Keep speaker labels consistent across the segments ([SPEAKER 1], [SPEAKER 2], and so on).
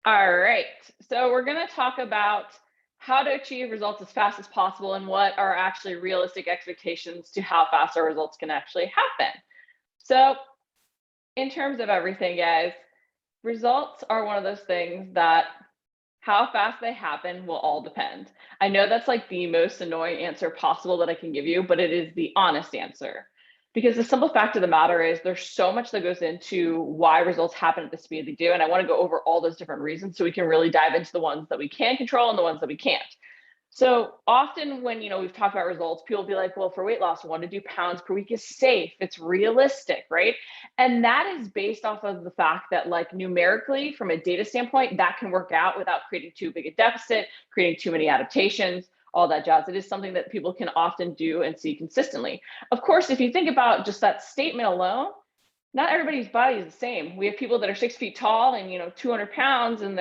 [SPEAKER 1] All right, so we're going to talk about how to achieve results as fast as possible and what are actually realistic expectations to how fast our results can actually happen. So, in terms of everything, guys, results are one of those things that how fast they happen will all depend. I know that's like the most annoying answer possible that I can give you, but it is the honest answer. Because the simple fact of the matter is there's so much that goes into why results happen at the speed they do. And I want to go over all those different reasons so we can really dive into the ones that we can control and the ones that we can't. So often when we've talked about results, people will be like, well, for weight loss, 1 to 2 pounds per week is safe. It's realistic, right? And that is based off of the fact that like numerically, from a data standpoint, that can work out without creating too big a deficit, creating too many adaptations, all that jazz. It is something that people can often do and see consistently. Of course, if you think about just that statement alone, not everybody's body is the same. We have people that are 6 feet tall and 200 pounds, and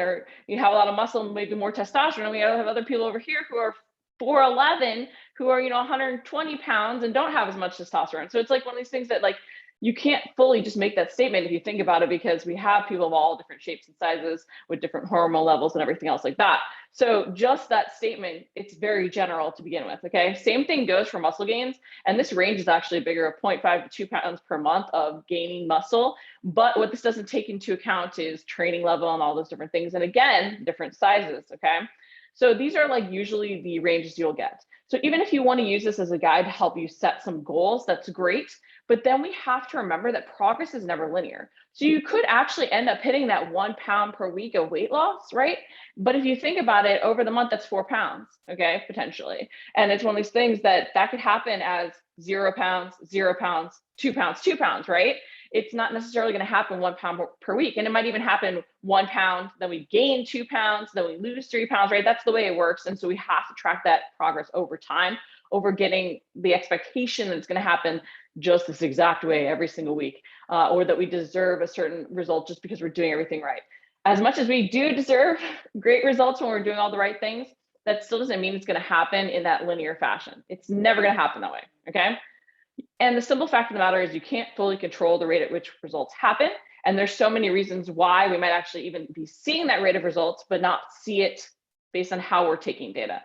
[SPEAKER 1] you have a lot of muscle and maybe more testosterone. And we have other people over here who are 4'11", who are 120 pounds and don't have as much testosterone. So it's like one of these things that like you can't fully just make that statement if you think about it, because we have people of all different shapes and sizes with different hormone levels and everything else like that. So just that statement, it's very general to begin with. Okay, same thing goes for muscle gains. And this range is actually bigger, 0.5 to 2 pounds per month of gaining muscle. But what this doesn't take into account is training level and all those different things. And again, different sizes, okay? So these are like usually the ranges you'll get. So even if you want to use this as a guide to help you set some goals, that's great. But then we have to remember that progress is never linear. So you could actually end up hitting that 1 pound per week of weight loss, right? But if you think about it, over the month, that's 4 pounds, okay, potentially. And it's one of these things that could happen as 0 pounds, 0 pounds, 2 pounds, 2 pounds, right? It's not necessarily going to happen 1 pound per week. And it might even happen 1 pound, then we gain 2 pounds, then we lose 3 pounds, right? That's the way it works. And so we have to track that progress over time, over getting the expectation that it's going to happen just this exact way every single week, or that we deserve a certain result just because we're doing everything right. As much as we do deserve great results when we're doing all the right things, that still doesn't mean it's going to happen in that linear fashion. It's never going to happen that way, okay? And the simple fact of the matter is you can't fully control the rate at which results happen. And there's so many reasons why we might actually even be seeing that rate of results, but not see it based on how we're taking data.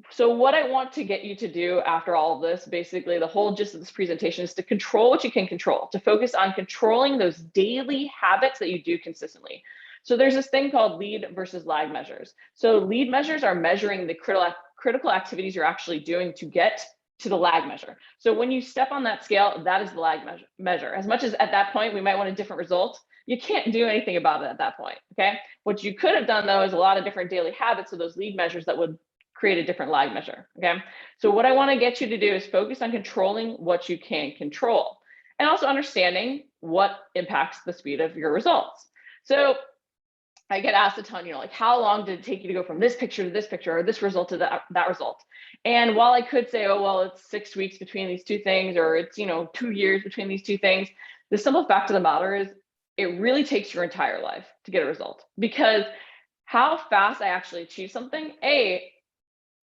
[SPEAKER 1] So what I want to get you to do after all of this, basically the whole gist of this presentation, is to control what you can control, to focus on controlling those daily habits that you do consistently. So there's this thing called lead versus lag measures. So lead measures are measuring the critical activities you're actually doing to get to the lag measure. So when you step on that scale, that is the lag measure. As much as at that point we might want a different result, you can't do anything about it at that point, okay? What you could have done though is a lot of different daily habits of those lead measures that would create a different lag measure, okay? So what I wanna get you to do is focus on controlling what you can control, and also understanding what impacts the speed of your results. So I get asked a ton, like, how long did it take you to go from this picture to this picture, or this result to that result? And while I could say, oh, well, it's 6 weeks between these two things, or it's, 2 years between these two things, the simple fact of the matter is it really takes your entire life to get a result. Because how fast I actually achieve something, A,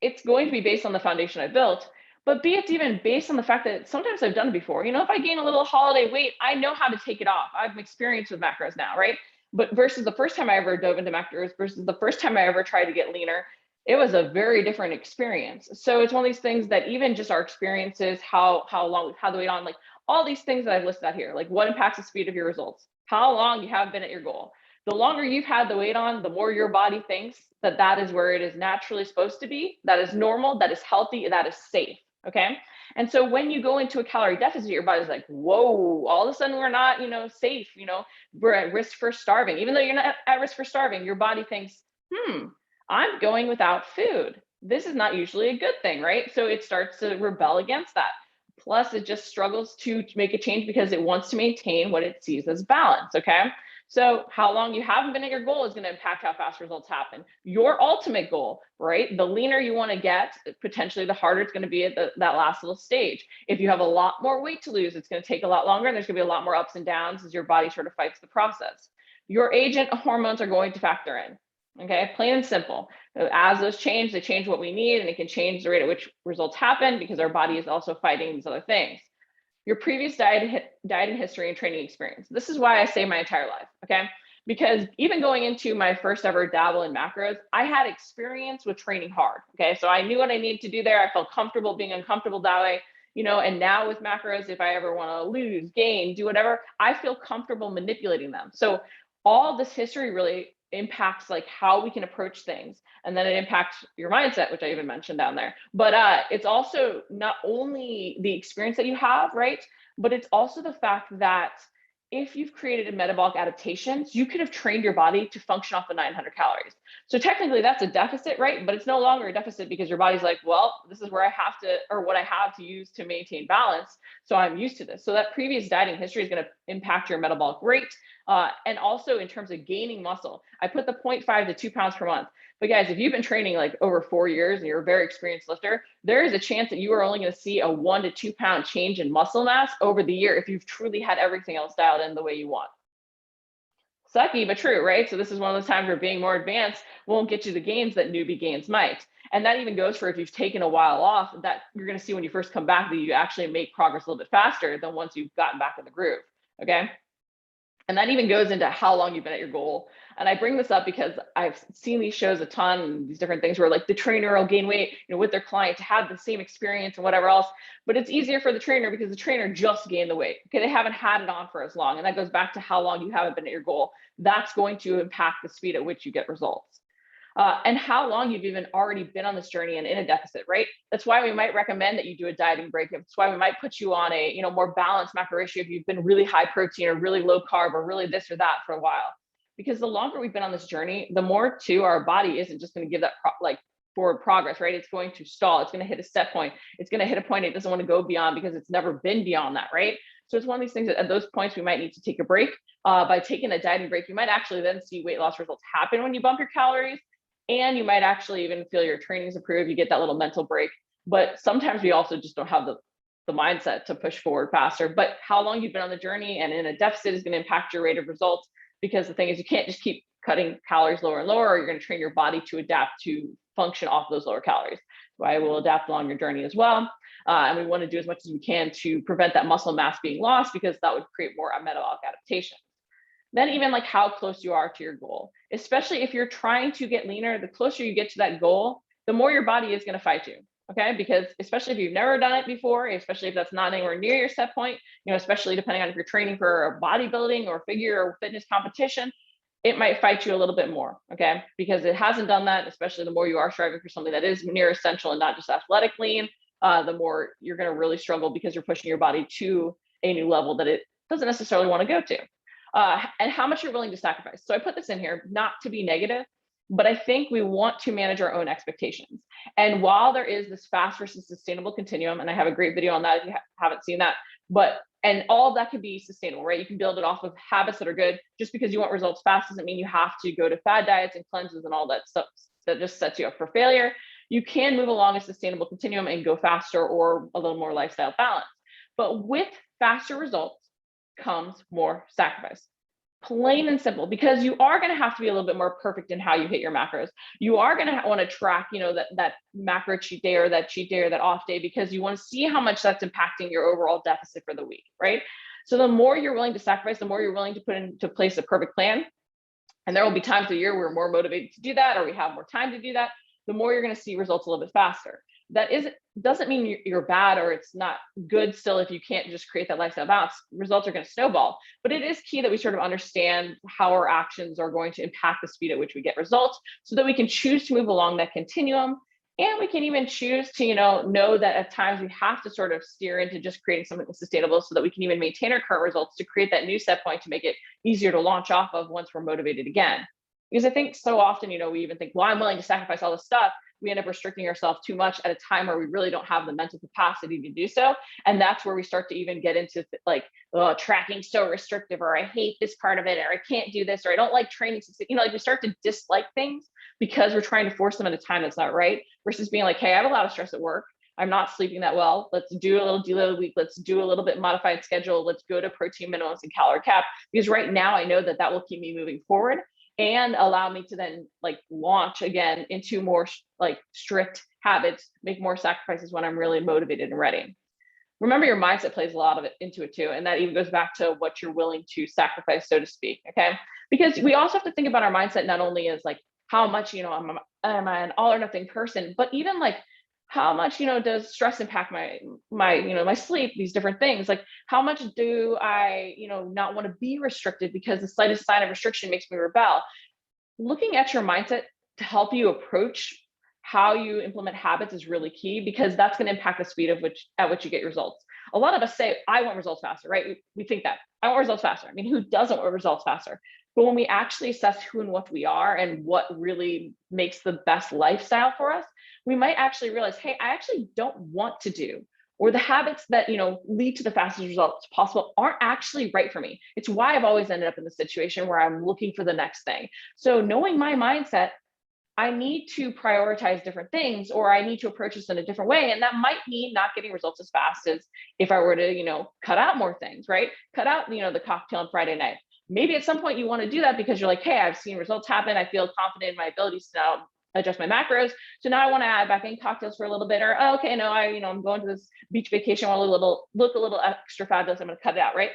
[SPEAKER 1] it's going to be based on the foundation I built, but B, it's even based on the fact that sometimes I've done it before. If I gain a little holiday weight, I know how to take it off. I've experienced with macros now, right? But versus the first time I ever dove into macros versus the first time I ever tried to get leaner, it was a very different experience. So it's one of these things that even just our experiences, how long we've had the weight on, like all these things that I've listed out here, like what impacts the speed of your results, how long you have been at your goal. The longer you've had the weight on, the more your body thinks that that is where it is naturally supposed to be, that is normal, that is healthy, that is safe, okay? And so when you go into a calorie deficit, your body's like, whoa, all of a sudden we're not, safe, we're at risk for starving. Even though you're not at risk for starving, your body thinks, I'm going without food. This is not usually a good thing, right? So it starts to rebel against that. Plus, it just struggles to make a change because it wants to maintain what it sees as balance, okay? So how long you haven't been at your goal is going to impact how fast results happen. Your ultimate goal, right? The leaner you want to get, potentially the harder it's going to be at that last little stage. If you have a lot more weight to lose, it's going to take a lot longer, and there's going to be a lot more ups and downs as your body sort of fights the process. Your agent hormones are going to factor in. Okay, plain and simple. As those change, they change what we need, and it can change the rate at which results happen because our body is also fighting these other things. Your previous diet and history and training experience. This is why I say my entire life, okay? because even going into my first ever dabble in macros, I had experience with training hard. Okay. So I knew what I needed to do there. I felt comfortable being uncomfortable that way, and now with macros, if I ever want to lose, gain, do whatever, I feel comfortable manipulating them. So all this history really impacts like how we can approach things, and then it impacts your mindset, which I even mentioned down there. But it's also not only the experience that you have, right, but it's also the fact that if you've created metabolic adaptations, you could have trained your body to function off of 900 calories. So technically that's a deficit, right? But it's no longer a deficit because your body's like, well, this is where I have to, or what I have to use to maintain balance. So I'm used to this. So that previous dieting history is going to impact your metabolic rate. And also in terms of gaining muscle, I put the 0.5 to 2 pounds per month. But guys, if you've been training like over 4 years and you're a very experienced lifter, there is a chance that you are only going to see a 1 to 2 pound change in muscle mass over the year if you've truly had everything else dialed in the way you want. Sucky, but true, right? So this is one of those times where being more advanced won't get you the gains that newbie gains might. And that even goes for if you've taken a while off, that you're going to see when you first come back that you actually make progress a little bit faster than once you've gotten back in the groove. Okay. And that even goes into how long you've been at your goal. And I bring this up because I've seen these shows a ton, these different things where like the trainer will gain weight, with their client to have the same experience and whatever else. But it's easier for the trainer because the trainer just gained the weight. Okay, they haven't had it on for as long. And that goes back to how long you haven't been at your goal. That's going to impact the speed at which you get results. And how long you've even already been on this journey and in a deficit, right? That's why we might recommend that you do a dieting break. That's why we might put you on a, more balanced macro ratio if you've been really high protein or really low carb or really this or that for a while. Because the longer we've been on this journey, the more too our body isn't just going to give that forward progress, right? It's going to stall. It's going to hit a set point. It's going to hit a point it doesn't want to go beyond because it's never been beyond that, right? So it's one of these things that at those points we might need to take a break. By taking a dieting break, you might actually then see weight loss results happen when you bump your calories. And you might actually even feel your training's improve. You get that little mental break. But sometimes we also just don't have the mindset to push forward faster. But how long you've been on the journey and in a deficit is going to impact your rate of results, because the thing is you can't just keep cutting calories lower and lower, or you're going to train your body to adapt to function off those lower calories. So I will adapt along your journey as well. And we want to do as much as we can to prevent that muscle mass being lost, because that would create more metabolic adaptation. Then even like how close you are to your goal, especially if you're trying to get leaner, the closer you get to that goal, the more your body is going to fight you. Okay. Because especially if you've never done it before, especially if that's not anywhere near your set point, especially depending on if you're training for a bodybuilding or figure or fitness competition, it might fight you a little bit more. Okay. Because it hasn't done that, especially the more you are striving for something that is near essential and not just athletic lean, the more you're going to really struggle because you're pushing your body to a new level that it doesn't necessarily want to go to. And how much you're willing to sacrifice. So I put this in here not to be negative, but I think we want to manage our own expectations. And while there is this fast versus sustainable continuum, and I have a great video on that if you haven't seen that, and all of that can be sustainable, right? You can build it off of habits that are good. Just because you want results fast doesn't mean you have to go to fad diets and cleanses and all that stuff that just sets you up for failure. You can move along a sustainable continuum and go faster or a little more lifestyle balance. But with faster results comes more sacrifice. Plain and simple, because you are going to have to be a little bit more perfect in how you hit your macros. You are going to want to track, that macro cheat day or that cheat day or that off day, because you want to see how much that's impacting your overall deficit for the week, right? So the more you're willing to sacrifice, the more you're willing to put into place a perfect plan. And there will be times of the year we're more motivated to do that, or we have more time to do that. The more you're going to see results a little bit faster. That doesn't mean you're bad or it's not good still if you can't just create that lifestyle balance. Results are going to snowball. But it is key that we sort of understand how our actions are going to impact the speed at which we get results, so that we can choose to move along that continuum. And we can even choose to, know that at times we have to sort of steer into just creating something that's sustainable, so that we can even maintain our current results to create that new set point to make it easier to launch off of once we're motivated again. Because I think so often, we even think, well, I'm willing to sacrifice all this stuff. We end up restricting ourselves too much at a time where we really don't have the mental capacity to do so. And that's where we start to even get into tracking so restrictive, or I hate this part of it, or I can't do this, or I don't like training. We start to dislike things because we're trying to force them at a time that's not right, versus being like, hey, I have a lot of stress at work. I'm not sleeping that well. Let's do a little deload week. Let's do a little bit modified schedule. Let's go to protein minimums and calorie cap, because right now I know that will keep me moving forward and allow me to then launch again into more strict habits, make more sacrifices when I'm really motivated and ready. remember your mindset plays a lot of it into it too. And that even goes back to what you're willing to sacrifice, so to speak. Okay. Because we also have to think about our mindset, not only as like how much, am I an all or nothing person, but even like how much, does stress impact my sleep, these different things. Like how much do I, not want to be restricted because the slightest sign of restriction makes me rebel. Looking at your mindset to help you approach how you implement habits is really key, because that's going to impact the speed at which you get results. A lot of us say, I want results faster, right? We think that I want results faster. I mean, who doesn't want results faster? But when we actually assess who and what we are and what really makes the best lifestyle for us, we might actually realize, hey, I actually don't want to do, or the habits that lead to the fastest results possible aren't actually right for me. It's why I've always ended up in the situation where I'm looking for the next thing. So knowing my mindset, I need to prioritize different things, or I need to approach this in a different way. And that might mean not getting results as fast as if I were to, cut out more things, right? Cut out, the cocktail on Friday night. Maybe at some point you want to do that because you're like, hey, I've seen results happen. I feel confident in my abilities to now adjust my macros. So now I want to add back in cocktails for a little bit, or oh, okay, no, I'm going to this beach vacation. I want to look a little extra fabulous. I'm going to cut it out, right?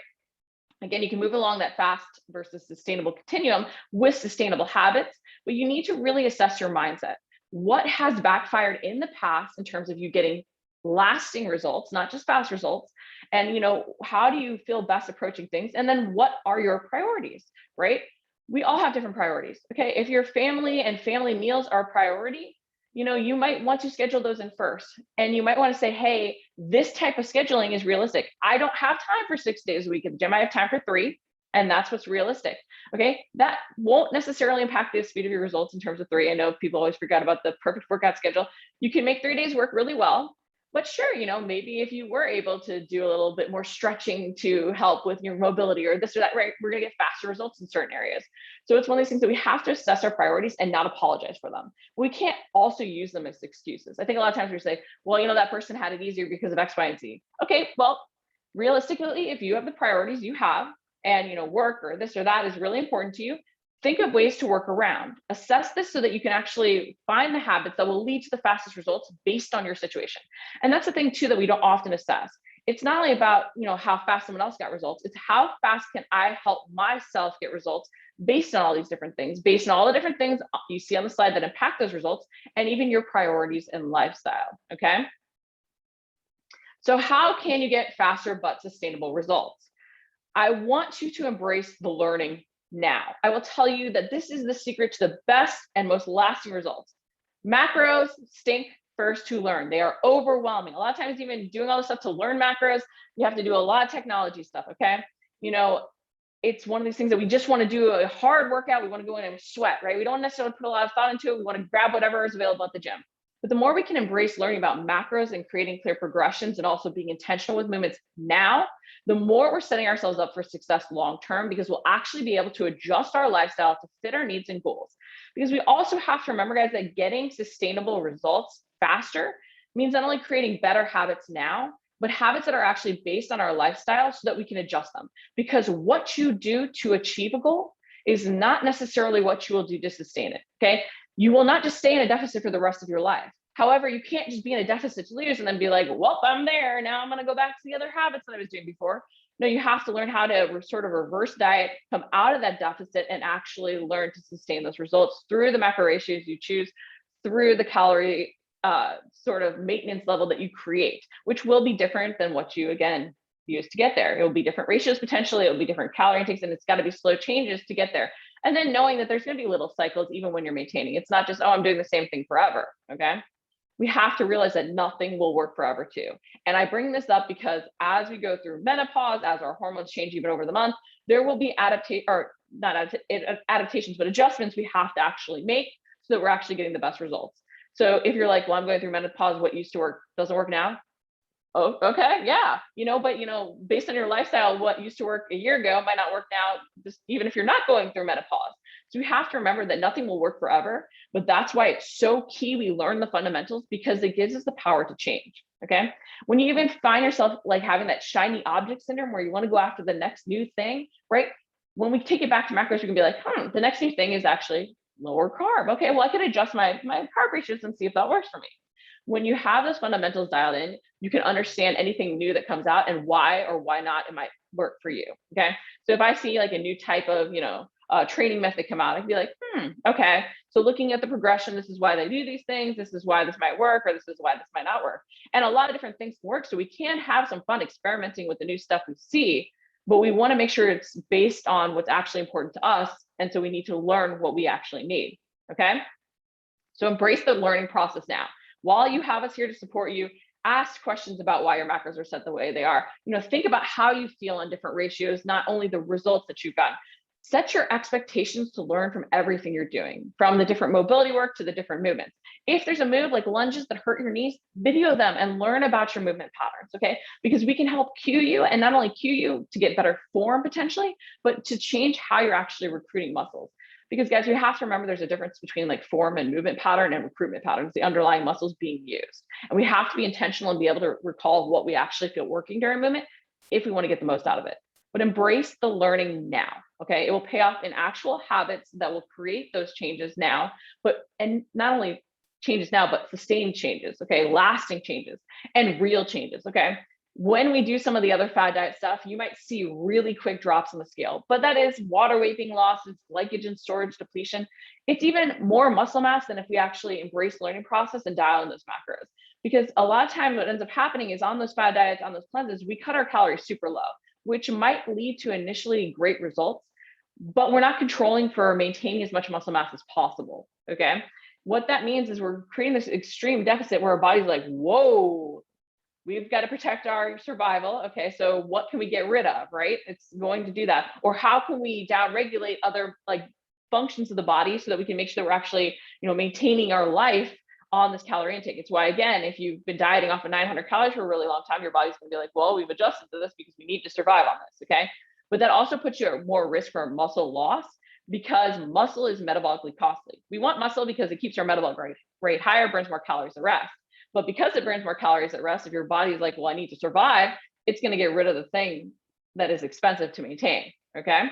[SPEAKER 1] Again, you can move along that fast versus sustainable continuum with sustainable habits, but you need to really assess your mindset. What has backfired in the past in terms of you getting lasting results, not just fast results? And, how do you feel best approaching things? And then what are your priorities, right? We all have different priorities. Okay. If your family and family meals are a priority, you might want to schedule those in first. And you might want to say, hey, this type of scheduling is realistic. I don't have time for 6 days a week at the gym. I have time for 3. And that's what's realistic. Okay. That won't necessarily impact the speed of your results in terms of 3. I know people always forget about the perfect workout schedule. You can make 3 days work really well. But sure, maybe if you were able to do a little bit more stretching to help with your mobility or this or that, right, we're going to get faster results in certain areas. So it's one of these things that we have to assess our priorities and not apologize for them. We can't also use them as excuses. I think a lot of times we say, well, that person had it easier because of X, Y, and Z. Okay, well, realistically, if you have the priorities you have and, work or this or that is really important to you, think of ways to work around. Assess this so that you can actually find the habits that will lead to the fastest results based on your situation. And that's the thing too that we don't often assess. It's not only about, how fast someone else got results, it's how fast can I help myself get results based on all these different things, based on all the different things you see on the slide that impact those results, and even your priorities and lifestyle, okay? So how can you get faster but sustainable results? I want you to embrace the learning now. I will tell you that this is the secret to the best and most lasting results. Macros stink first to learn. They are overwhelming. A lot of times, even doing all this stuff to learn macros, you have to do a lot of technology stuff, okay? It's one of these things that we just want to do a hard workout. We want to go in and sweat, right? We don't necessarily put a lot of thought into it. We want to grab whatever is available at the gym. But the more we can embrace learning about macros and creating clear progressions and also being intentional with movements now, the more we're setting ourselves up for success long-term, because we'll actually be able to adjust our lifestyle to fit our needs and goals. Because we also have to remember, guys, that getting sustainable results faster means not only creating better habits now, but habits that are actually based on our lifestyle so that we can adjust them. Because what you do to achieve a goal is not necessarily what you will do to sustain it, okay? You will not just stay in a deficit for the rest of your life. However, you can't just be in a deficit to lose and then be like, well, I'm there. Now I'm going to go back to the other habits that I was doing before. No, you have to learn how to sort of reverse diet, come out of that deficit, and actually learn to sustain those results through the macro ratios you choose, through the calorie sort of maintenance level that you create, which will be different than what you, again, use to get there. It will be different ratios potentially. It will be different calorie intakes, and it's got to be slow changes to get there. And then knowing that there's going to be little cycles even when you're maintaining. It's not just, oh, I'm doing the same thing forever, okay? We have to realize that nothing will work forever too. And I bring this up because as we go through menopause, as our hormones change even over the month, there will be adaptations, but adjustments we have to actually make so that we're actually getting the best results. So if you're like, well, I'm going through menopause, what used to work doesn't work now. Oh, okay, yeah, but based on your lifestyle, what used to work a year ago might not work now, just even if you're not going through menopause. So we have to remember that nothing will work forever, but that's why it's so key we learn the fundamentals, because it gives us the power to change, okay? When you even find yourself like having that shiny object syndrome where you want to go after the next new thing, right? When we take it back to macros, we can be like, the next new thing is actually lower carb. Okay, well, I could adjust my carb ratios and see if that works for me. When you have those fundamentals dialed in, you can understand anything new that comes out and why or why not it might work for you. Okay, so if I see like a new type of training method come out, I can be like, okay, so looking at the progression, this is why they do these things, this is why this might work, or this is why this might not work. And a lot of different things can work. So we can have some fun experimenting with the new stuff we see, but we want to make sure it's based on what's actually important to us. And so we need to learn what we actually need. Okay, so embrace the learning process now. While you have us here to support you, ask questions about why your macros are set the way they are. Think about how you feel on different ratios, not only the results that you've gotten. Set your expectations to learn from everything you're doing, from the different mobility work to the different movements. If there's a move like lunges that hurt your knees, video them and learn about your movement patterns, okay? Because we can help cue you, and not only cue you to get better form potentially, but to change how you're actually recruiting muscles. Because guys, you have to remember there's a difference between like form and movement pattern and recruitment patterns, the underlying muscles being used. And we have to be intentional and be able to recall what we actually feel working during movement if we want to get the most out of it. But embrace the learning now, okay? It will pay off in actual habits that will create those changes now, and not only changes now, but sustained changes, okay? Lasting changes and real changes, okay? When we do some of the other fad diet stuff, you might see really quick drops on the scale, but that is water weight being lost, it's glycogen storage depletion. It's even more muscle mass than if we actually embrace the learning process and dial in those macros. Because a lot of times what ends up happening is on those fad diets, on those cleanses, we cut our calories super low, which might lead to initially great results, but we're not controlling for maintaining as much muscle mass as possible, okay? What that means is we're creating this extreme deficit where our body's like, whoa, we've got to protect our survival. Okay, so what can we get rid of, right? It's going to do that. Or how can we down-regulate other like functions of the body so that we can make sure that we're actually, maintaining our life on this calorie intake. It's why, again, if you've been dieting off of 900 calories for a really long time, your body's going to be like, well, we've adjusted to this because we need to survive on this, okay? But that also puts you at more risk for muscle loss because muscle is metabolically costly. We want muscle because it keeps our metabolic rate higher, burns more calories at rest. But because it burns more calories at rest, if your body is like, well, I need to survive, it's going to get rid of the thing that is expensive to maintain, okay?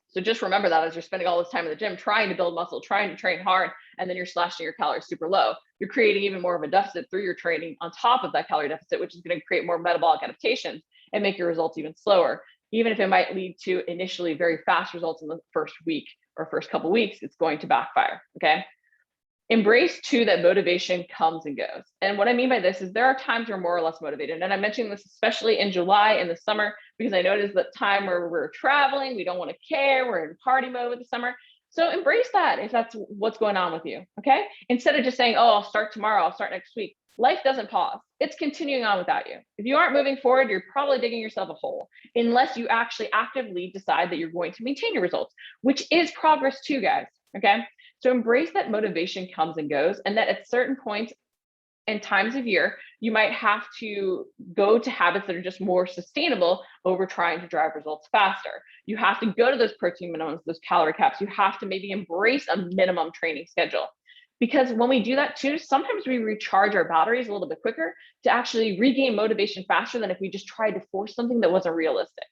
[SPEAKER 1] So just remember that as you're spending all this time in the gym trying to build muscle, trying to train hard, and then you're slashing your calories super low, you're creating even more of a deficit through your training on top of that calorie deficit, which is going to create more metabolic adaptations and make your results even slower. Even if it might lead to initially very fast results in the first week or first couple of weeks, it's going to backfire, okay? Embrace too that motivation comes and goes. And what I mean by this is there are times we're more or less motivated. And I'm mentioning this especially in July in the summer, because I noticed that time where we're traveling, we don't want to care, we're in party mode with the summer. So embrace that if that's what's going on with you, okay? Instead of just saying, oh, I'll start tomorrow, I'll start next week. Life doesn't pause. It's continuing on without you. If you aren't moving forward, you're probably digging yourself a hole unless you actually actively decide that you're going to maintain your results, which is progress too, guys, okay? So embrace that motivation comes and goes, and that at certain points and times of year, you might have to go to habits that are just more sustainable over trying to drive results faster. You have to go to those protein minimums, those calorie caps. You have to maybe embrace a minimum training schedule. Because when we do that too, sometimes we recharge our batteries a little bit quicker to actually regain motivation faster than if we just tried to force something that wasn't realistic.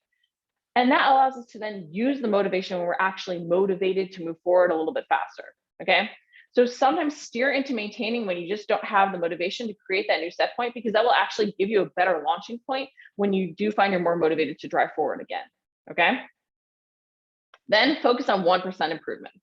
[SPEAKER 1] And that allows us to then use the motivation when we're actually motivated to move forward a little bit faster, okay? So sometimes steer into maintaining when you just don't have the motivation to create that new set point, because that will actually give you a better launching point when you do find you're more motivated to drive forward again, okay? Then focus on 1% improvements.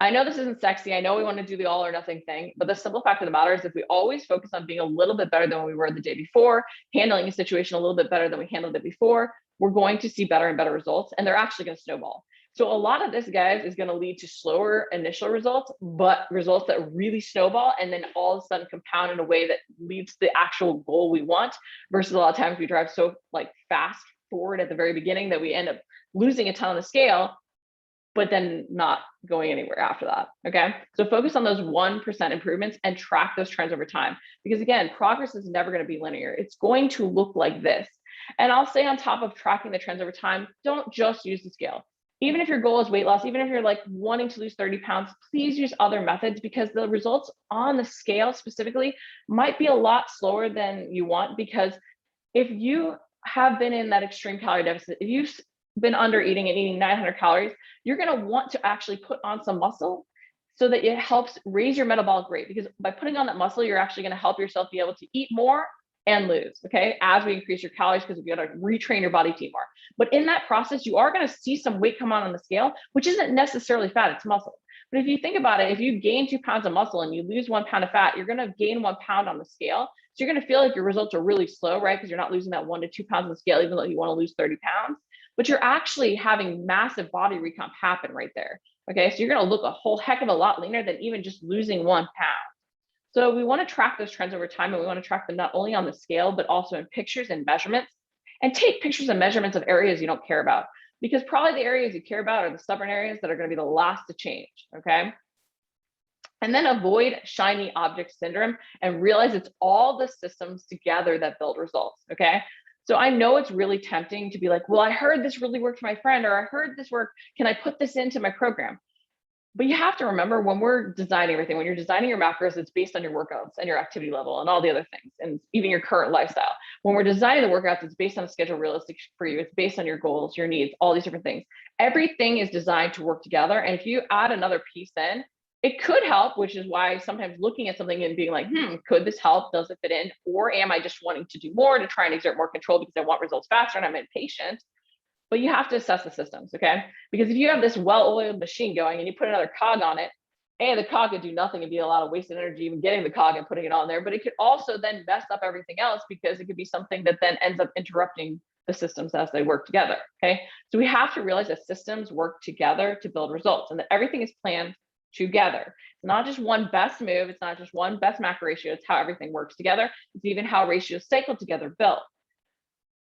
[SPEAKER 1] I know this isn't sexy. I know we want to do the all or nothing thing, but the simple fact of the matter is if we always focus on being a little bit better than we were the day before, handling a situation a little bit better than we handled it before, we're going to see better and better results, and they're actually going to snowball. So a lot of this, guys, is going to lead to slower initial results, but results that really snowball and then all of a sudden compound in a way that leads to the actual goal we want, versus a lot of times we drive so like fast forward at the very beginning that we end up losing a ton on the scale, but then not going anywhere after that, okay? So focus on those 1% improvements and track those trends over time. Because again, progress is never gonna be linear. It's going to look like this. And I'll say on top of tracking the trends over time, don't just use the scale. Even if your goal is weight loss, even if you're like wanting to lose 30 pounds, please use other methods, because the results on the scale specifically might be a lot slower than you want. Because if you have been in that extreme calorie deficit, if you've been under eating and eating 900 calories, you're going to want to actually put on some muscle so that it helps raise your metabolic rate, because by putting on that muscle, you're actually going to help yourself be able to eat more and lose, okay, as we increase your calories, because you got to retrain your body to eat more. But in that process, you are going to see some weight come on the scale, which isn't necessarily fat, it's muscle. But if you think about it, if you gain 2 pounds of muscle and you lose 1 pound of fat, you're going to gain 1 pound on the scale. So you're going to feel like your results are really slow, right? Because you're not losing that 1 to 2 pounds on the scale, even though you want to lose 30 pounds. But you're actually having massive body recomp happen right there. Okay, so you're going to look a whole heck of a lot leaner than even just losing 1 pound. So we want to track those trends over time, and we want to track them not only on the scale, but also in pictures and measurements. And take pictures and measurements of areas you don't care about, because probably the areas you care about are the stubborn areas that are going to be the last to change, okay? And then avoid shiny object syndrome and realize it's all the systems together that build results, okay? So I know it's really tempting to be like, well, I heard this really worked for my friend, or I heard this work, can I put this into my program? But you have to remember, when we're designing everything, when you're designing your macros, it's based on your workouts and your activity level and all the other things, and even your current lifestyle. When we're designing the workouts, it's based on a schedule realistic for you. It's based on your goals, your needs, all these different things. Everything is designed to work together. And if you add another piece in, it could help, which is why sometimes looking at something and being like, could this help? Does it fit in? Or am I just wanting to do more to try and exert more control because I want results faster and I'm impatient? But you have to assess the systems, okay? Because if you have this well-oiled machine going and you put another cog on it, the cog could do nothing and be a lot of wasted energy even getting the cog and putting it on there, but it could also then mess up everything else, because it could be something that then ends up interrupting the systems as they work together, okay? So we have to realize that systems work together to build results, and that everything is planned together. It's not just one best move, it's not just one best macro ratio, it's how everything works together. It's even how ratios cycle together built.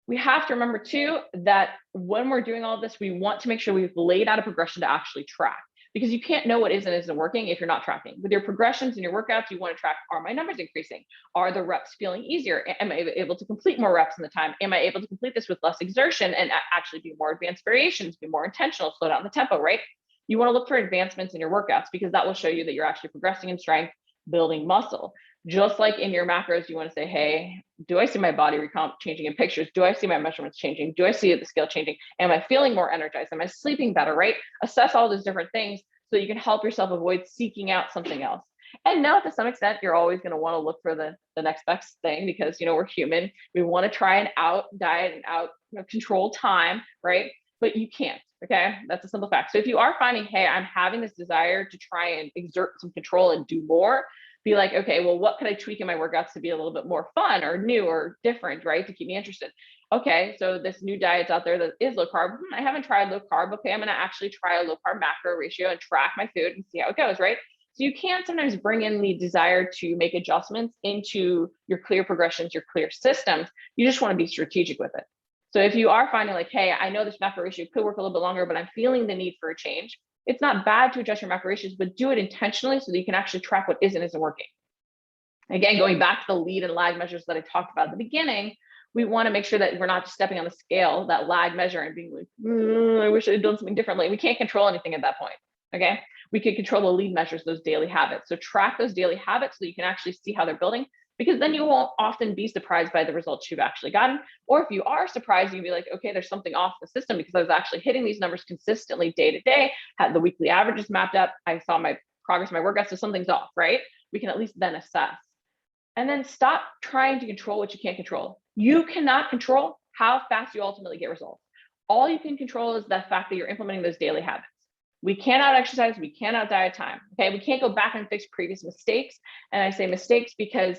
[SPEAKER 1] We have to remember too, that when we're doing all this, we want to make sure we've laid out a progression to actually track, because you can't know what is and isn't working if you're not tracking. With your progressions and your workouts, you want to track, are my numbers increasing? Are the reps feeling easier? Am I able to complete more reps in the time? Am I able to complete this with less exertion and actually do more advanced variations, be more intentional, slow down the tempo, right? You want to look for advancements in your workouts, because that will show you that you're actually progressing in strength, building muscle. Just like in your macros, you want to say, hey, do I see my body recomp changing in pictures? Do I see my measurements changing? Do I see the scale changing? Am I feeling more energized? Am I sleeping better, right? Assess all those different things so you can help yourself avoid seeking out something else. And now, to some extent, you're always going to want to look for the next best thing, because, we're human. We want to try and out diet and out control time, right? But you can't, okay? That's a simple fact. So if you are finding, hey, I'm having this desire to try and exert some control and do more, be like, okay, well, what could I tweak in my workouts to be a little bit more fun or new or different, right? To keep me interested. Okay, so this new diet's out there that is low carb. I haven't tried low carb. Okay, I'm going to actually try a low carb macro ratio and track my food and see how it goes, right? So you can sometimes bring in the desire to make adjustments into your clear progressions, your clear systems. You just want to be strategic with it. So if you are finding like, hey, I know this macro ratio could work a little bit longer, but I'm feeling the need for a change, it's not bad to adjust your macro ratios, but do it intentionally so that you can actually track what isn't working. Again, going back to the lead and lag measures that I talked about at the beginning, we want to make sure that we're not just stepping on the scale, that lag measure, and being like, I wish I had done something differently. We can't control anything at that point, okay? We can control the lead measures, those daily habits. So track those daily habits so you can actually see how they're building, because then you won't often be surprised by the results you've actually gotten. Or if you are surprised, you'll be like, okay, there's something off the system, because I was actually hitting these numbers consistently day to day, had the weekly averages mapped up, I saw my progress, my workouts, so something's off, right? We can at least then assess. And then stop trying to control what you can't control. You cannot control how fast you ultimately get results. All you can control is the fact that you're implementing those daily habits. We cannot exercise, we cannot diet time, okay? We can't go back and fix previous mistakes. And I say mistakes because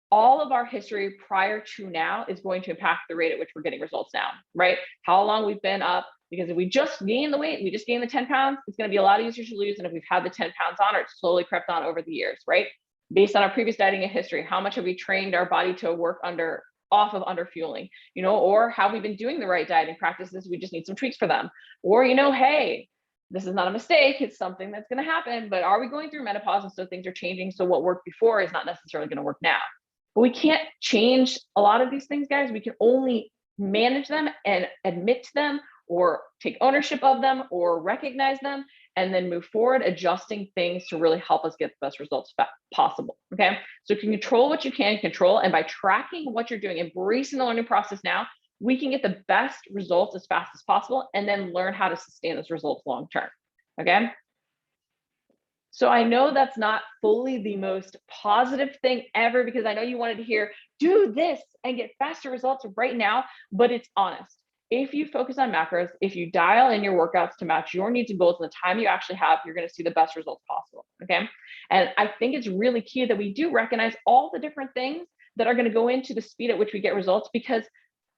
[SPEAKER 1] all of our history prior to now is going to impact the rate at which we're getting results now, right? How long we've been up, because if we just gain the weight, we just gain the 10 pounds, it's going to be a lot easier to lose than if we've had the 10 pounds on, or it's slowly crept on over the years, right? Based on our previous dieting and history, how much have we trained our body to work off of under fueling, or have we been doing the right dieting practices? We just need some tweaks for them. Or, hey, this is not a mistake, it's something that's going to happen, but are we going through menopause and so things are changing? So what worked before is not necessarily going to work now. But we can't change a lot of these things, guys. We can only manage them and admit to them, or take ownership of them, or recognize them, and then move forward, adjusting things to really help us get the best results possible, okay? So you can control what you can control, and by tracking what you're doing, embracing the learning process now, we can get the best results as fast as possible, and then learn how to sustain those results long-term, okay? So I know that's not fully the most positive thing ever, because I know you wanted to hear, do this and get faster results right now, but it's honest. If you focus on macros, if you dial in your workouts to match your needs and goals in the time you actually have, you're going to see the best results possible. Okay. And I think it's really key that we do recognize all the different things that are going to go into the speed at which we get results, because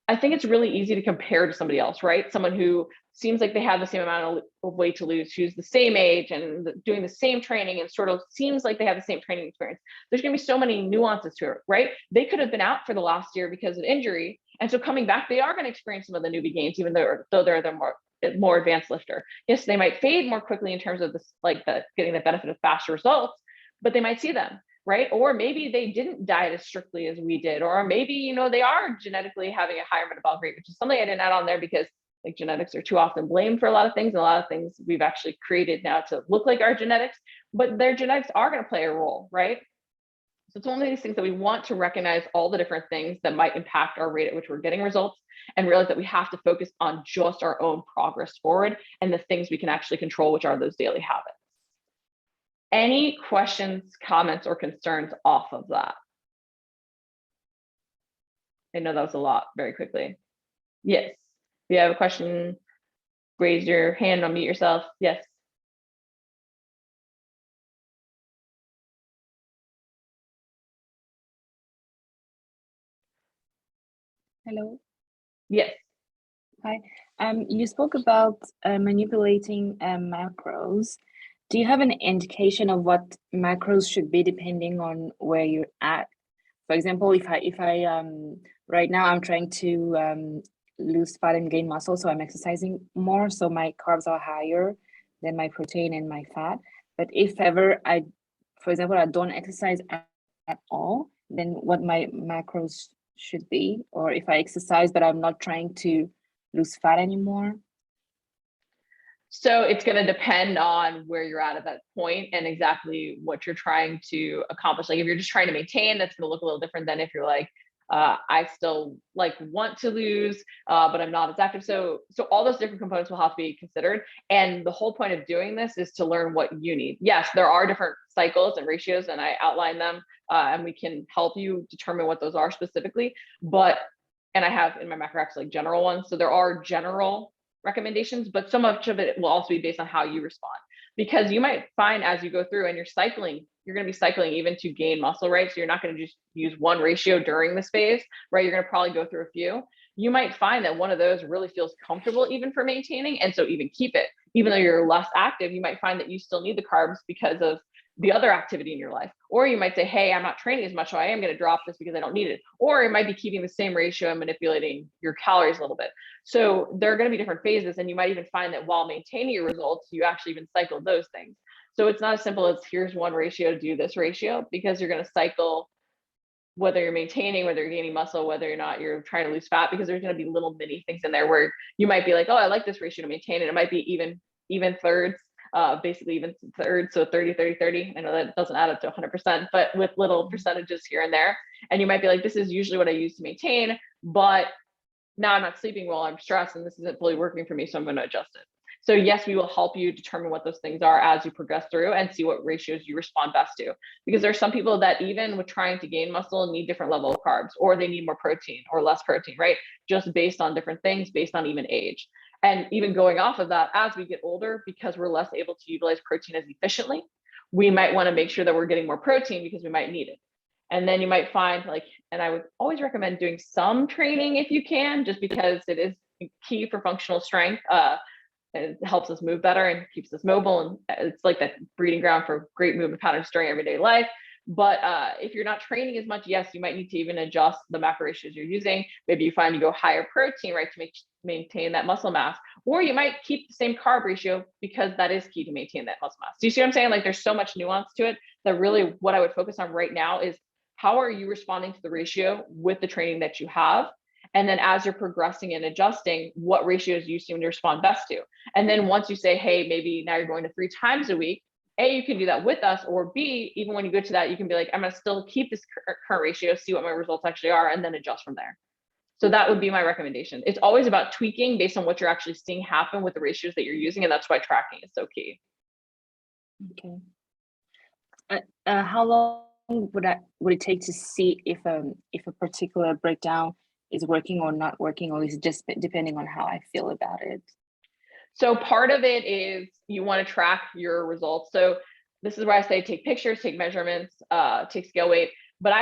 [SPEAKER 1] I think it's really easy to compare to somebody else, right? Someone who seems like they have the same amount of weight to lose, who's the same age and doing the same training and sort of seems like they have the same training experience. There's going to be so many nuances to it, right? They could have been out for the last year because of injury. And so coming back, they are going to experience some of the newbie gains, even though they're the more advanced lifter. Yes, they might fade more quickly in terms of this, like the getting the benefit of faster results, but they might see them. Right? Or maybe they didn't diet as strictly as we did, or maybe, you know, they are genetically having a higher metabolic rate, which is something I didn't add on there because like genetics are too often blamed for a lot of things. And a lot of things we've actually created now to look like our genetics, but their genetics are going to play a role, right? So it's one of these things that we want to recognize all the different things that might impact our rate at which we're getting results, and realize that we have to focus on just our own progress forward and the things we can actually control, which are those daily habits. Any questions, comments, or concerns off of that? I know that was a lot very quickly. Yes. If you have a question, raise your hand, unmute yourself. Yes.
[SPEAKER 2] Hello.
[SPEAKER 1] Yes.
[SPEAKER 2] Hi. You spoke about manipulating macros. Do you have an indication of what macros should be depending on where you're at? For example, if I right now I'm trying to lose fat and gain muscle, so I'm exercising more, so my carbs are higher than my protein and my fat. But if ever for example, I don't exercise at all, then what my macros should be, or if I exercise but I'm not trying to lose fat anymore?
[SPEAKER 1] So it's going to depend on where you're at that point and exactly what you're trying to accomplish. Like if you're just trying to maintain, that's going to look a little different than if you're like, I still like want to lose, but I'm not as active. So all those different components will have to be considered. And the whole point of doing this is to learn what you need. Yes, there are different cycles and ratios, and I outline them, and we can help you determine what those are specifically. And I have in my macrox like general ones. So there are general recommendations, but so much of it will also be based on how you respond. Because you might find as you go through and you're cycling, you're going to be cycling even to gain muscle, right? So you're not going to just use one ratio during this phase, right? You're going to probably go through a few. You might find that one of those really feels comfortable even for maintaining. And so even keep it. Even though you're less active, you might find that you still need the carbs because of the other activity in your life. Or you might say, hey, I'm not training as much, so I am going to drop this because I don't need it. Or it might be keeping the same ratio and manipulating your calories a little bit. So there are going to be different phases, and you might even find that while maintaining your results, you actually even cycle those things. So it's not as simple as here's one ratio, do this ratio, because you're going to cycle whether you're maintaining, whether you're gaining muscle, whether or not you're trying to lose fat, because there's going to be little mini things in there where you might be like, oh, I like this ratio to maintain, and it might be even thirds, basically even thirds, so 30, 30, 30. I know that doesn't add up to 100%, but with little percentages here and there. And you might be like, this is usually what I use to maintain, but now I'm not sleeping well, I'm stressed, and this isn't fully working for me, so I'm going to adjust it. So yes, we will help you determine what those things are as you progress through and see what ratios you respond best to. Because there's some people that even with trying to gain muscle need different level of carbs, or they need more protein or less protein, right? Just based on different things, based on even age. And even going off of that, as we get older, because we're less able to utilize protein as efficiently, we might want to make sure that we're getting more protein because we might need it. And then you might find like, and I would always recommend doing some training if you can, just because it is key for functional strength. It helps us move better and keeps us mobile. And it's like that breeding ground for great movement patterns during everyday life. But if you're not training as much, yes, you might need to even adjust the macro ratios you're using. Maybe you find you go higher protein, right, to maintain that muscle mass. Or you might keep the same carb ratio because that is key to maintain that muscle mass. Do you see what I'm saying? Like there's so much nuance to it that really what I would focus on right now is how are you responding to the ratio with the training that you have? And then as you're progressing and adjusting, what ratios you seem to respond best to. And then once you say, hey, maybe now you're going to 3 times a week, A, you can do that with us, or B, even when you go to that, you can be like, I'm going to still keep this current ratio, see what my results actually are, and then adjust from there. So that would be my recommendation. It's always about tweaking based on what you're actually seeing happen with the ratios that you're using. And that's why tracking is so key.
[SPEAKER 2] Okay. how long would it take to see if a particular breakdown is working or not working, or is it just depending on how I feel about it?
[SPEAKER 1] So part of it is you want to track your results. So this is where I say take pictures, take measurements, take scale weight. But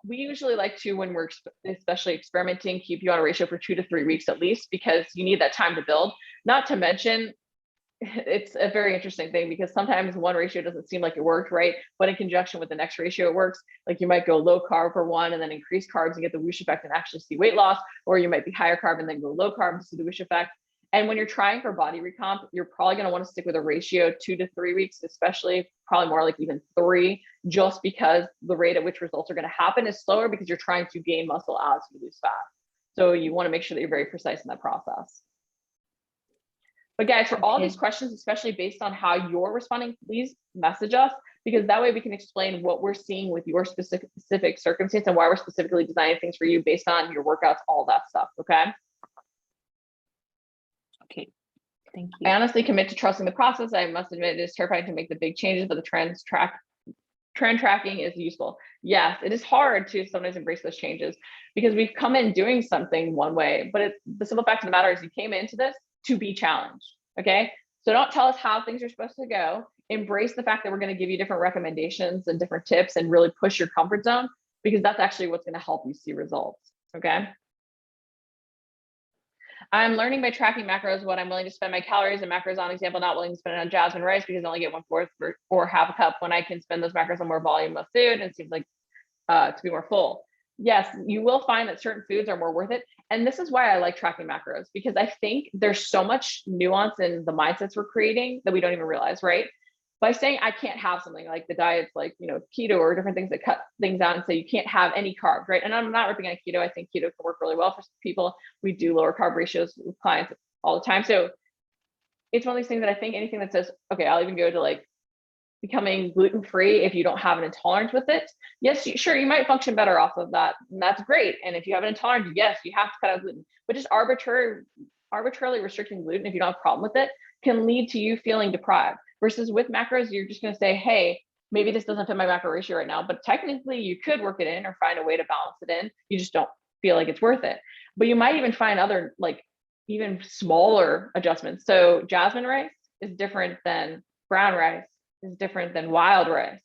[SPEAKER 1] we usually like to, when we're especially experimenting, keep you on a ratio for 2 to 3 weeks at least, because you need that time to build. Not to mention, it's a very interesting thing because sometimes one ratio doesn't seem like it worked, right? But in conjunction with the next ratio, it works. Like you might go low carb for one and then increase carbs and get the whoosh effect and actually see weight loss, or you might be higher carb and then go low carb to see the whoosh effect. And when you're trying for body recomp, you're probably going to want to stick with a ratio 2 to 3 weeks, especially probably more like even 3, just because the rate at which results are going to happen is slower because you're trying to gain muscle as you lose fat. So you want to make sure that you're very precise in that process. But guys, for all these questions, especially based on how you're responding, please message us, because that way we can explain what we're seeing with your specific circumstance and why we're specifically designing things for you based on your workouts, all that stuff, okay?
[SPEAKER 2] Okay, thank you.
[SPEAKER 1] I honestly commit to trusting the process. I must admit it is terrifying to make the big changes, but the trend tracking is useful. Yes, it is hard to sometimes embrace those changes because we've come in doing something one way, but the simple fact of the matter is you came into this to be challenged, okay? So don't tell us how things are supposed to go. Embrace the fact that we're going to give you different recommendations and different tips and really push your comfort zone, because that's actually what's going to help you see results, okay? I'm learning by tracking macros what I'm willing to spend my calories and macros on. Example, not willing to spend it on jasmine rice because I only get 1/4 or half a cup when I can spend those macros on more volume of food, and it seems like to be more full. Yes, you will find that certain foods are more worth it. And this is why I like tracking macros, because I think there's so much nuance in the mindsets we're creating that we don't even realize, right? By saying I can't have something like the diets, like, you know, keto or different things that cut things out and say you can't have any carbs, right? And I'm not ripping on keto. I think keto can work really well for people. We do lower carb ratios with clients all the time. So it's one of these things that I think anything that says, okay, I'll even go to like becoming gluten-free if you don't have an intolerance with it. Yes, sure, you might function better off of that, and that's great. And if you have an intolerance, yes, you have to cut out gluten. But just arbitrarily restricting gluten if you don't have a problem with it can lead to you feeling deprived. Versus with macros, you're just going to say, hey, maybe this doesn't fit my macro ratio right now, but technically you could work it in or find a way to balance it in. You just don't feel like it's worth it. But you might even find other, like, even smaller adjustments. So jasmine rice is different than brown rice, is different than wild rice.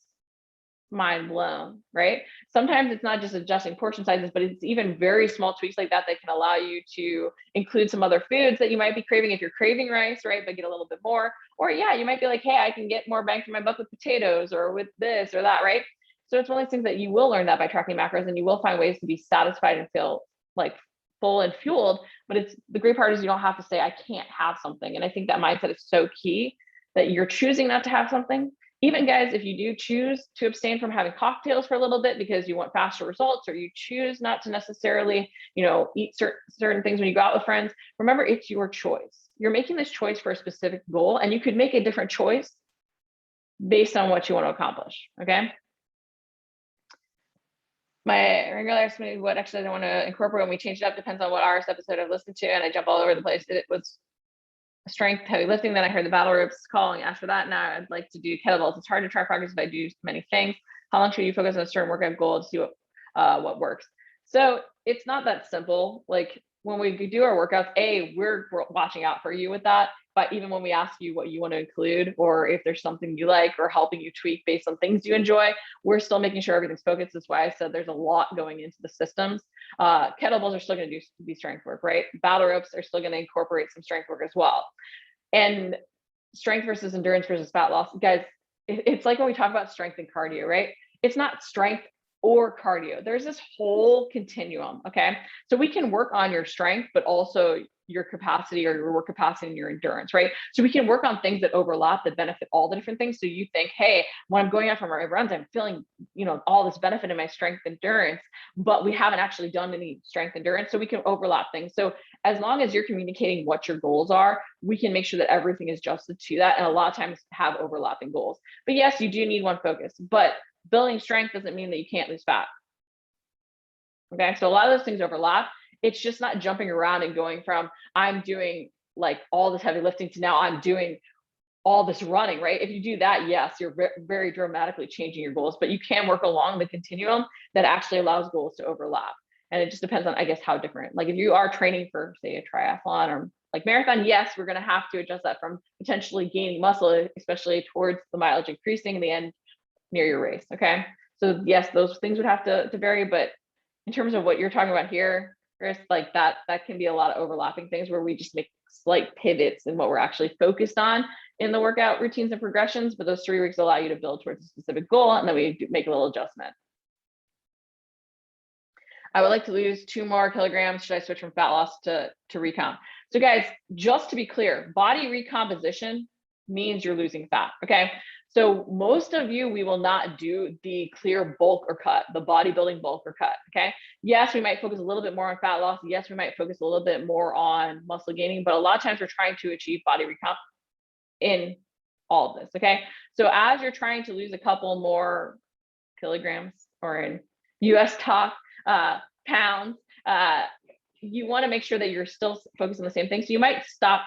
[SPEAKER 1] Mind blown, right? Sometimes it's not just adjusting portion sizes, but it's even very small tweaks like that that can allow you to include some other foods that you might be craving if you're craving rice, right? But get a little bit more. Or yeah, you might be like, hey, I can get more bang for my buck with potatoes or with this or that, right? So it's one of those things that you will learn that by tracking macros, and you will find ways to be satisfied and feel like full and fueled. But it's the great part is you don't have to say, I can't have something. And I think that mindset is so key, that you're choosing not to have something. Even guys, if you do choose to abstain from having cocktails for a little bit because you want faster results, or you choose not to necessarily, you know, eat certain things when you go out with friends, remember, it's your choice. You're making this choice for a specific goal, and you could make a different choice based on what you want to accomplish, okay? My regular asked me what actually I want to incorporate when we change it up. Depends on what RS episode I've listened to, and I jump all over the place. It was strength, heavy lifting. Then I heard the battle ropes calling after that. Now I'd like to do kettlebells. It's hard to track progress if I do many things. How long should you focus on a certain workout goal to see what works? So it's not that simple. Like when we do our workouts, we're watching out for you with that. But even when we ask you what you want to include, or if there's something you like, or helping you tweak based on things you enjoy, we're still making sure everything's focused. That's why I said there's a lot going into the systems. Kettlebells are still going to be strength work, right? Battle ropes are still going to incorporate some strength work as well. And strength versus endurance versus fat loss, guys, it's like when we talk about strength and cardio, right? It's not strength or cardio. There's this whole continuum, okay? So we can work on your strength, but also your capacity, or your work capacity and your endurance, right? So we can work on things that overlap, that benefit all the different things. So you think, hey, when I'm going out for my runs, I'm feeling, you know, all this benefit in my strength endurance, but we haven't actually done any strength endurance. So we can overlap things. So as long as you're communicating what your goals are, we can make sure that everything is adjusted to that. And a lot of times have overlapping goals. But yes, you do need one focus, but building strength doesn't mean that you can't lose fat. Okay, so a lot of those things overlap. It's just not jumping around and going from I'm doing like all this heavy lifting to now I'm doing all this running, right? If you do that, yes, you're very dramatically changing your goals, but you can work along the continuum that actually allows goals to overlap. And it just depends on, I guess, how different. Like if you are training for, say, a triathlon or like marathon, yes, we're going to have to adjust that from potentially gaining muscle, especially towards the mileage increasing in the end near your race. Okay. So yes, those things would have to vary, but in terms of what you're talking about here, Chris, like that can be a lot of overlapping things where we just make slight pivots in what we're actually focused on in the workout routines and progressions, but those 3 weeks allow you to build towards a specific goal, and then we make a little adjustment. I would like to lose 2 more kilograms. Should I switch from fat loss to recomp? So guys, just to be clear, body recomposition means you're losing fat, okay? So most of you, we will not do the clear bulk or cut, the bodybuilding bulk or cut, okay? Yes, we might focus a little bit more on fat loss. Yes, we might focus a little bit more on muscle gaining, but a lot of times we're trying to achieve body recomp in all of this, okay? So as you're trying to lose a couple more kilograms, or in US talk, pounds, you want to make sure that you're still focused on the same thing. So you might stop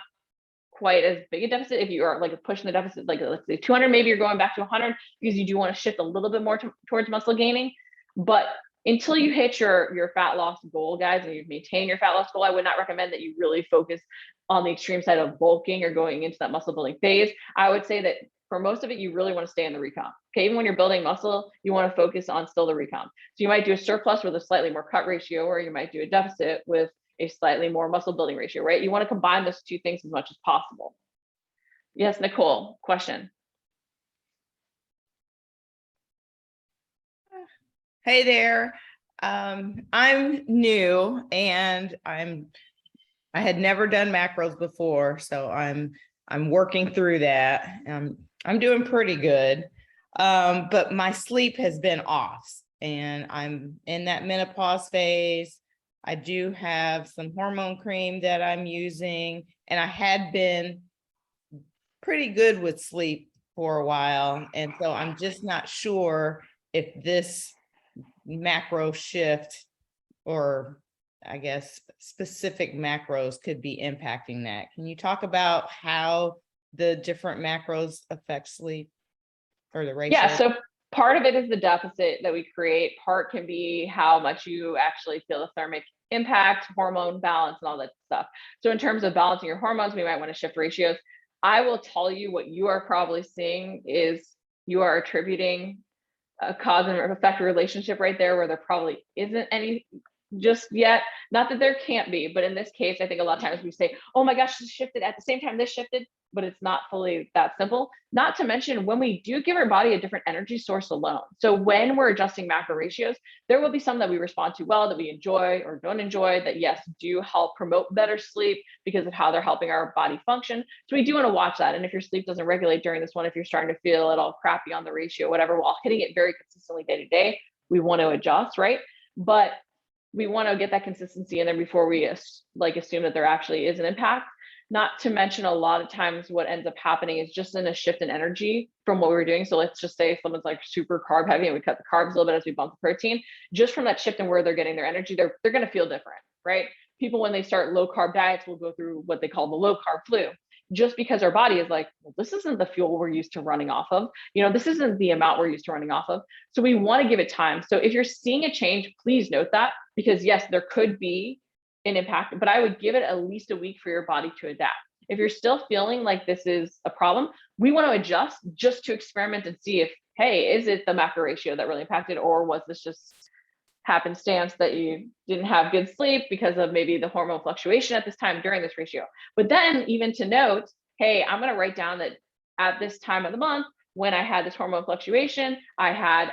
[SPEAKER 1] quite as big a deficit if you are like pushing the deficit, like let's say 200, maybe you're going back to 100 because you do want to shift a little bit more towards muscle gaining. But until you hit your fat loss goal, guys, and you maintain your fat loss goal, I would not recommend that you really focus on the extreme side of bulking or going into that muscle building phase. I would say that for most of it, you really want to stay in the recomp. Okay, even when you're building muscle, you want to focus on still the recomp. So you might do a surplus with a slightly more cut ratio, or you might do a deficit with a slightly more muscle building ratio, right? You want to combine those 2 things as much as possible. Yes, Nicole, question.
[SPEAKER 3] Hey there. I'm new and I had never done macros before, so I'm working through that. I'm doing pretty good. But my sleep has been off and I'm in that menopause phase. I do have some hormone cream that I'm using, and I had been pretty good with sleep for a while. And so I'm just not sure if this macro shift, or I guess specific macros, could be impacting that. Can you talk about how the different macros affect sleep or the ratio?
[SPEAKER 1] Yeah, so part of it is the deficit that we create. Part can be how much you actually feel the thermic impact, hormone balance, and all that stuff. So in terms of balancing your hormones, we might want to shift ratios. I will tell you what you are probably seeing is you are attributing a cause and effect relationship right there, where there probably isn't any just yet. Not that there can't be, but in this case, I think a lot of times we say, oh my gosh, this shifted at the same time this shifted, but it's not fully that simple. Not to mention when we do give our body a different energy source alone. So when we're adjusting macro ratios, there will be some that we respond to well, that we enjoy or don't enjoy, that yes, do help promote better sleep because of how they're helping our body function. So we do want to watch that. And if your sleep doesn't regulate during this one, if you're starting to feel it all crappy on the ratio, whatever, while hitting it very consistently day to day, we want to adjust, right? But we want to get that consistency in there before we assume that there actually is an impact. Not to mention, a lot of times what ends up happening is just in a shift in energy from what we were doing. So let's just say someone's like super carb heavy and we cut the carbs a little bit as we bump the protein. Just from that shift in where they're getting their energy, they're going to feel different, right? People, when they start low carb diets, will go through what they call the low carb flu, just because our body is like, well, this isn't the fuel we're used to running off of. This isn't the amount we're used to running off of. So we want to give it time. So if you're seeing a change, please note that, because yes, there could be an impact, but I would give it at least a week for your body to adapt. If you're still feeling like this is a problem, we want to adjust just to experiment and see if, hey, is it the macro ratio that really impacted, or was this just happenstance that you didn't have good sleep because of maybe the hormone fluctuation at this time during this ratio? But then even to note, hey, I'm going to write down that at this time of the month, when I had this hormone fluctuation, I had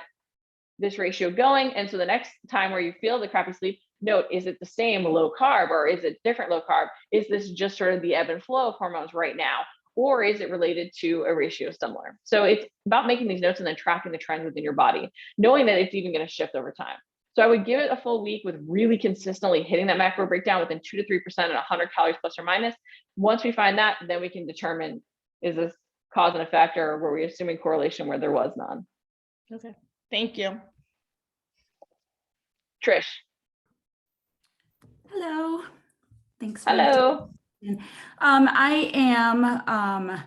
[SPEAKER 1] this ratio going. And so the next time where you feel the crappy sleep, note, is it the same low carb, or is it different low carb? Is this just sort of the ebb and flow of hormones right now? Or is it related to a ratio similar? So it's about making these notes and then tracking the trends within your body, knowing that it's even going to shift over time. So I would give it a full week with really consistently hitting that macro breakdown within 2 to 3% and 100 calories plus or minus. Once we find that, then we can determine, is this cause and effect, or were we assuming correlation where there was none?
[SPEAKER 3] Okay, thank you.
[SPEAKER 1] Trish.
[SPEAKER 4] Hello. Thanks.
[SPEAKER 1] Hello.
[SPEAKER 4] I am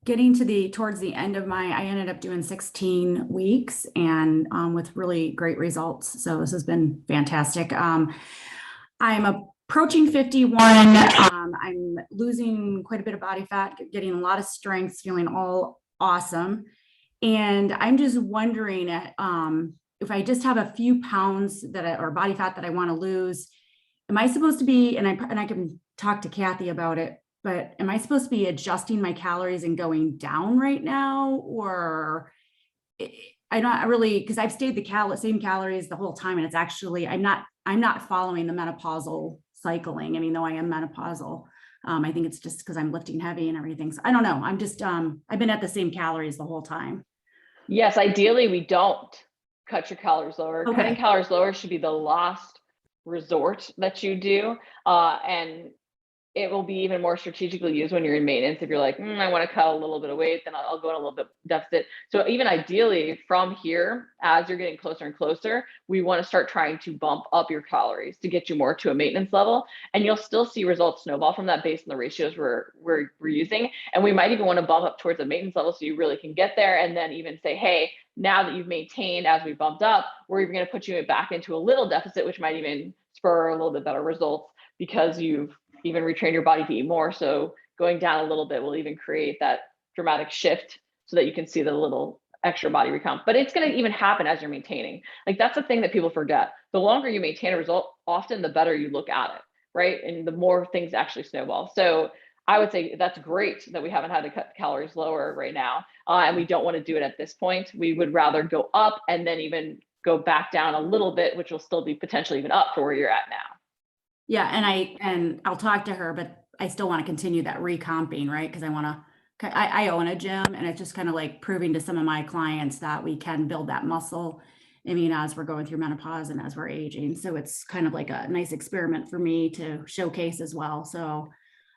[SPEAKER 4] getting to towards the end of I ended up doing 16 weeks and with really great results. So this has been fantastic. I'm approaching 51. I'm losing quite a bit of body fat, getting a lot of strength, feeling all awesome. And I'm just wondering if I just have a few pounds or body fat that I want to lose, am I supposed to be, and I can talk to Kathy about it, but am I supposed to be adjusting my calories and going down right now? Or I'm not really, because I've stayed the same calories the whole time. And it's actually, I'm not following the menopausal cycling. I mean, though I am menopausal, I think it's just because I'm lifting heavy and everything. So I don't know. I'm just, I've been at the same calories the whole time.
[SPEAKER 1] Yes, ideally we don't cut your calories lower.
[SPEAKER 4] Okay.
[SPEAKER 1] Cutting calories lower should be the last resort that you do. And it will be even more strategically used when you're in maintenance. If you're like, I want to cut a little bit of weight, then I'll go in a little bit deficit. So even ideally from here, as you're getting closer and closer, we want to start trying to bump up your calories to get you more to a maintenance level. And you'll still see results snowball from that based on the ratios we're using. And we might even want to bump up towards a maintenance level so you really can get there. And then even say, hey, now that you've maintained as we bumped up, we're even going to put you back into a little deficit, which might even spur a little bit better results because you've even retrain your body to eat more. So going down a little bit will even create that dramatic shift so that you can see the little extra body recomp. But it's going to even happen as you're maintaining. Like that's the thing that people forget. The longer you maintain a result, often the better you look at it, right? And the more things actually snowball. So I would say that's great that we haven't had to cut calories lower right now. And we don't want to do it at this point. We would rather go up and then even go back down a little bit, which will still be potentially even up for where you're at now.
[SPEAKER 4] Yeah, and I'll talk to her, but I still want to continue that recomping, right? Because I own a gym, and it's just kind of like proving to some of my clients that we can build that muscle. I mean, as we're going through menopause and as we're aging, so it's kind of like a nice experiment for me to showcase as well. So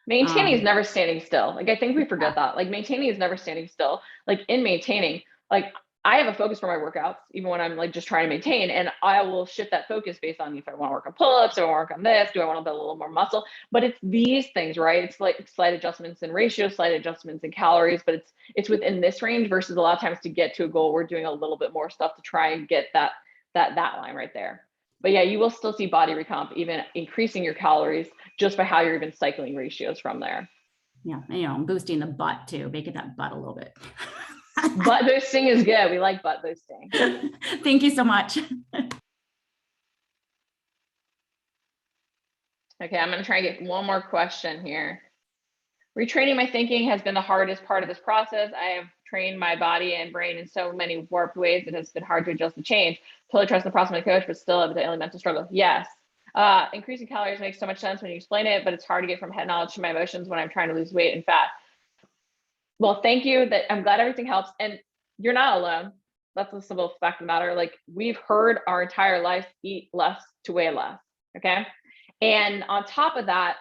[SPEAKER 1] maintaining is never standing still. Like I think we forget that. Like maintaining is never standing still. Like in maintaining, like I have a focus for my workouts, even when I'm like just trying to maintain, and I will shift that focus based on if I want to work on pull-ups, do I want to work on this, do I want to build a little more muscle? But it's these things, right? It's like slight adjustments in ratio, slight adjustments in calories, but it's within this range versus a lot of times to get to a goal, we're doing a little bit more stuff to try and get that line right there. But yeah, you will still see body recomp, even increasing your calories just by how you're even cycling ratios from there.
[SPEAKER 4] Yeah, boosting the butt too, making that butt a little bit.
[SPEAKER 1] Butt boosting is good. We like butt boosting.
[SPEAKER 4] Thank you so much.
[SPEAKER 1] Okay, I'm going to try and get one more question here. Retraining my thinking has been the hardest part of this process. I have trained my body and brain in so many warped ways it has been hard to adjust the change. Totally trust the process of my coach, but still have a daily mental struggle. Yes. Increasing calories makes so much sense when you explain it, but it's hard to get from head knowledge to my emotions when I'm trying to lose weight and fat. Well, thank you. I'm glad everything helps. And you're not alone. That's the simple fact of the matter. Like we've heard our entire life, eat less to weigh less. Okay. And on top of that,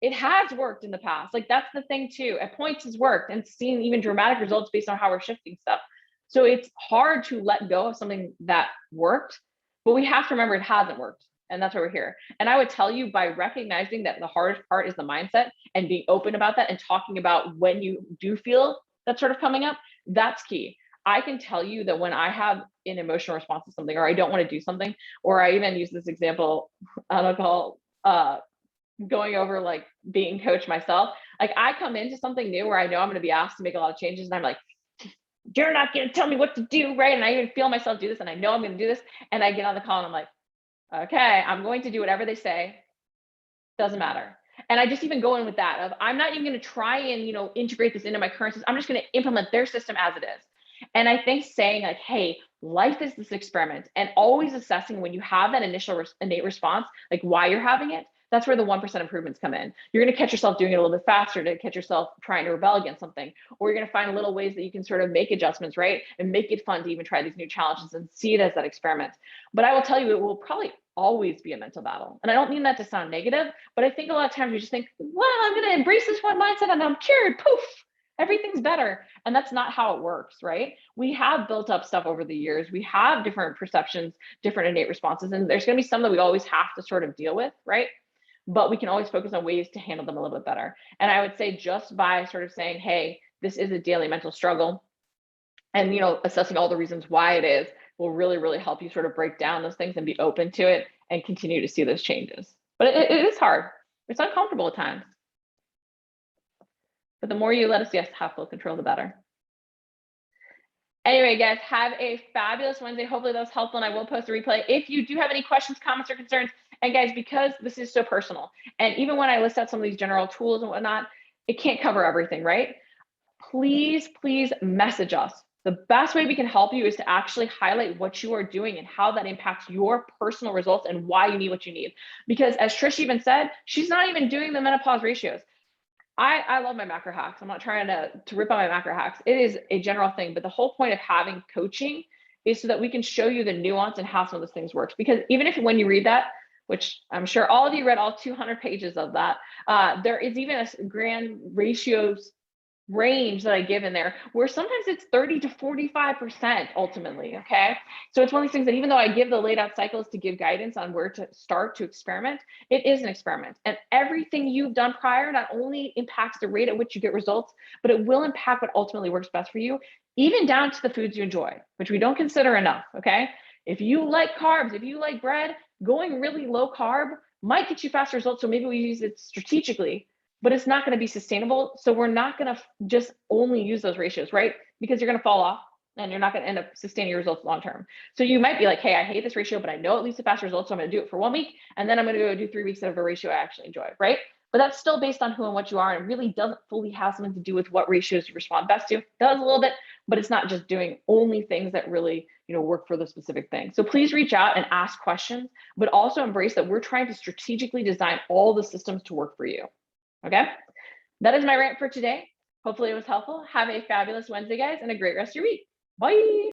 [SPEAKER 1] it has worked in the past. Like that's the thing too. At points has worked and seen even dramatic results based on how we're shifting stuff. So it's hard to let go of something that worked, but we have to remember it hasn't worked. And that's why we're here. And I would tell you by recognizing that the hardest part is the mindset and being open about that and talking about when you do feel that sort of coming up, that's key. I can tell you that when I have an emotional response to something, or I don't want to do something, or I even use this example on a call, going over like being coached myself, like I come into something new where I know I'm going to be asked to make a lot of changes and I'm like, you're not going to tell me what to do, right? And I even feel myself do this and I know I'm going to do this. And I get on the call and I'm like, okay, I'm going to do whatever they say. Doesn't matter. And I just even go in with that of I'm not even going to try and, integrate this into my current system. I'm just going to implement their system as it is. And I think saying like, hey, life is this experiment, and always assessing when you have that initial innate response, like why you're having it, that's where the 1% improvements come in. You're going to catch yourself doing it a little bit faster, to catch yourself trying to rebel against something, or you're going to find little ways that you can sort of make adjustments, right? And make it fun to even try these new challenges and see it as that experiment. But I will tell you, it will probably always be a mental battle. And I don't mean that to sound negative, but I think a lot of times you just think, well, I'm going to embrace this one mindset and I'm cured, poof, everything's better. And that's not how it works, right? We have built up stuff over the years. We have different perceptions, different innate responses, and there's going to be some that we always have to sort of deal with, right? But we can always focus on ways to handle them a little bit better. And I would say just by sort of saying, hey, this is a daily mental struggle. And, assessing all the reasons why it is will really, really help you sort of break down those things and be open to it and continue to see those changes. But it is hard. It's uncomfortable at times. But the more you let us, have full control, the better. Anyway, guys, have a fabulous Wednesday. Hopefully that was helpful, and I will post a replay. If you do have any questions, comments, or concerns, and guys, because this is so personal, and even when I list out some of these general tools and whatnot, it can't cover everything, right? Please, please message us. The best way we can help you is to actually highlight what you are doing and how that impacts your personal results and why you need what you need. Because as Trish even said, she's not even doing the menopause ratios. I love my macro hacks. I'm not trying to rip on my macro hacks. It is a general thing, but the whole point of having coaching is so that we can show you the nuance and how some of those things works. Because even if when you read that, which I'm sure all of you read all 200 pages of that, there is even a grand ratios range that I give in there where sometimes it's 30 to 45% ultimately. Okay. So it's one of these things that even though I give the laid out cycles to give guidance on where to start to experiment, it is an experiment. And everything you've done prior not only impacts the rate at which you get results, but it will impact what ultimately works best for you, even down to the foods you enjoy, which we don't consider enough. Okay. If you like carbs, if you like bread, going really low carb might get you faster results. So maybe we use it strategically, but it's not going to be sustainable. So we're not going to just only use those ratios, right? Because you're going to fall off and you're not going to end up sustaining your results long-term. So you might be like, hey, I hate this ratio, but I know it leads to faster results. So I'm going to do it for 1 week. And then I'm going to go do 3 weeks of a ratio I actually enjoy, right? But that's still based on who and what you are. And it really doesn't fully have something to do with what ratios you respond best to. It does a little bit, but it's not just doing only things that really, work for the specific thing. So please reach out and ask questions, but also embrace that we're trying to strategically design all the systems to work for you. Okay, that is my rant for today. Hopefully it was helpful. Have a fabulous Wednesday, guys, and a great rest of your week. Bye.